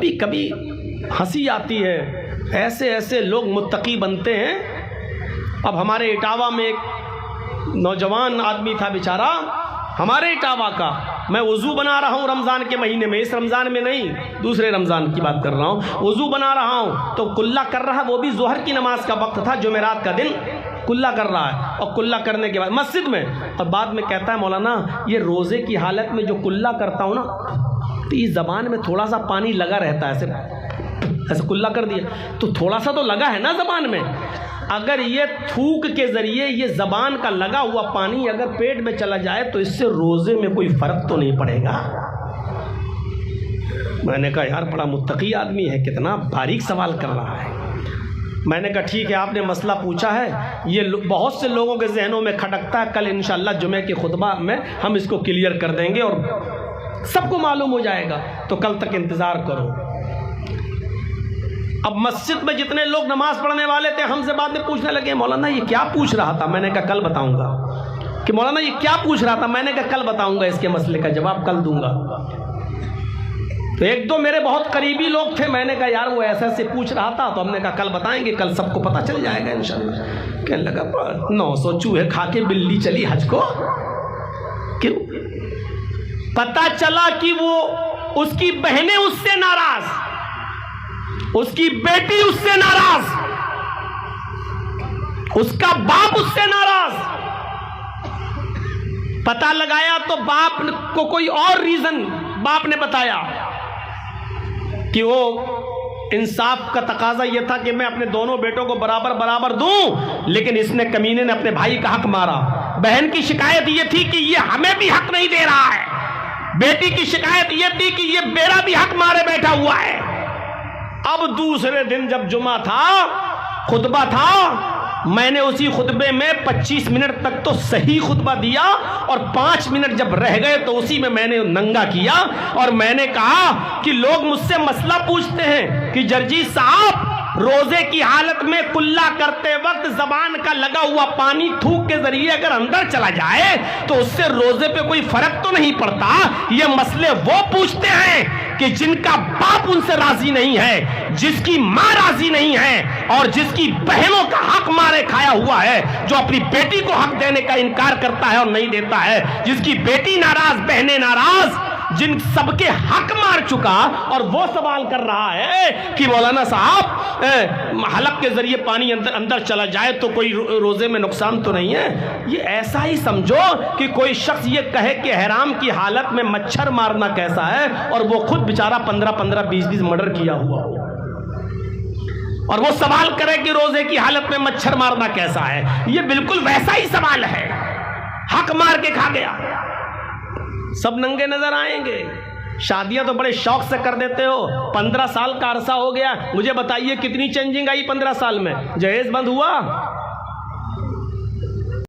کبھی کبھی ہنسی آتی ہے، ایسے ایسے لوگ متقی بنتے ہیں. اب ہمارے اٹاوا میں ایک نوجوان آدمی تھا بیچارہ، ہمارے اٹاوا کا. میں وضو بنا رہا ہوں رمضان کے مہینے میں، اس رمضان میں نہیں، دوسرے رمضان کی بات کر رہا ہوں. وضو بنا رہا ہوں تو کلّا کر رہا، وہ بھی ظہر کی نماز کا وقت تھا، جمعرات کا دن. کلّا کر رہا ہے، اور کلّا کرنے کے بعد مسجد میں، اور بعد میں کہتا ہے مولانا یہ روزے کی حالت میں جو کلّا کرتا ہوں نا تو یہ زبان میں تھوڑا سا پانی لگا رہتا ہے. ایسے کلّا کر دیا تو تھوڑا سا تو لگا ہے نا زبان میں. اگر یہ تھوک کے ذریعے یہ زبان کا لگا ہوا پانی اگر پیٹ میں چلا جائے تو اس سے روزے میں کوئی فرق تو نہیں پڑے گا. میں نے کہا یار بڑا متقی آدمی ہے، کتنا باریک سوال کر رہا ہے. میں نے کہا ٹھیک ہے، آپ نے مسئلہ پوچھا ہے، یہ بہت سے لوگوں کے ذہنوں میں کھٹکتا ہے، کل انشاءاللہ جمعے کے خطبہ میں ہم اس کو کلیئر کر دیں گے اور سب کو معلوم ہو جائے گا، تو کل تک انتظار کرو. اب مسجد میں جتنے لوگ نماز پڑھنے والے تھے ہم سے بعد میں پوچھنے لگے مولانا یہ کیا پوچھ رہا تھا. میں نے کہا کل بتاؤں گا. کہ مولانا یہ کیا پوچھ رہا تھا. میں نے کہا کل بتاؤں گا، اس کے مسئلے کا جواب کل دوں گا. تو ایک دو میرے بہت قریبی لوگ تھے، میں نے کہا یار وہ ایسے ایسے پوچھ رہا تھا، تو ہم نے کہا کل بتائیں گے، کل سب کو پتہ چل جائے گا انشاءاللہ. کہنے لگا 900 چوہے کھا کے بلی چلی حج کو. کیوں؟ پتہ چلا کہ وہ اس کی بہنیں اس سے ناراض، اس کی بیٹی اس سے ناراض، اس کا باپ اس سے ناراض. پتہ لگایا تو باپ کو کوئی اور ریزن باپ نے بتایا کہ وہ انصاف کا تقاضا یہ تھا کہ میں اپنے دونوں بیٹوں کو برابر برابر دوں، لیکن اس نے کمینے نے اپنے بھائی کا حق مارا. بہن کی شکایت یہ تھی کہ یہ ہمیں بھی حق نہیں دے رہا ہے، بیٹی کی شکایت یہ تھی کہ یہ میرا بھی حق مارے بیٹھا ہوا ہے. اب دوسرے دن جب جمعہ تھا، خطبہ تھا، میں نے اسی خطبے میں 25 منٹ تک تو صحیح خطبہ دیا، اور 5 منٹ جب رہ گئے تو اسی میں نے ننگا کیا، اور میں نے کہا کہ لوگ مجھ سے مسئلہ پوچھتے ہیں کہ جرجی صاحب روزے کی حالت میں کلّا کرتے وقت زبان کا لگا ہوا پانی تھوک کے ذریعے اگر اندر چلا جائے تو اس سے روزے پہ کوئی فرق تو نہیں پڑتا. یہ مسئلے وہ پوچھتے ہیں کہ جن کا باپ ان سے راضی نہیں ہے، جس کی ماں راضی نہیں ہے، اور جس کی بہنوں کا حق مارے کھایا ہوا ہے، جو اپنی بیٹی کو حق دینے کا انکار کرتا ہے اور نہیں دیتا ہے، جس کی بیٹی ناراض، بہنیں ناراض، جن سب کے حق مار چکا، اور وہ سوال کر رہا ہے کہ مولانا صاحب حلق کے ذریعے پانی اندر چلا جائے تو کوئی روزے میں نقصان تو نہیں ہے. یہ ایسا ہی سمجھو کہ کوئی شخص یہ کہے کہ احرام کی حالت میں مچھر مارنا کیسا ہے، اور وہ خود بیچارہ 15 20 مرڈر کیا ہوا ہو، اور وہ سوال کرے کہ روزے کی حالت میں مچھر مارنا کیسا ہے. یہ بالکل ویسا ہی سوال ہے، حق مار کے کھا گیا. سب ننگے نظر آئیں گے. شادیاں تو بڑے شوق سے کر دیتے ہو. 15 سال کا عرصہ ہو گیا، مجھے بتائیے کتنی چینجنگ آئی 15 سال میں. جہیز بند ہوا؟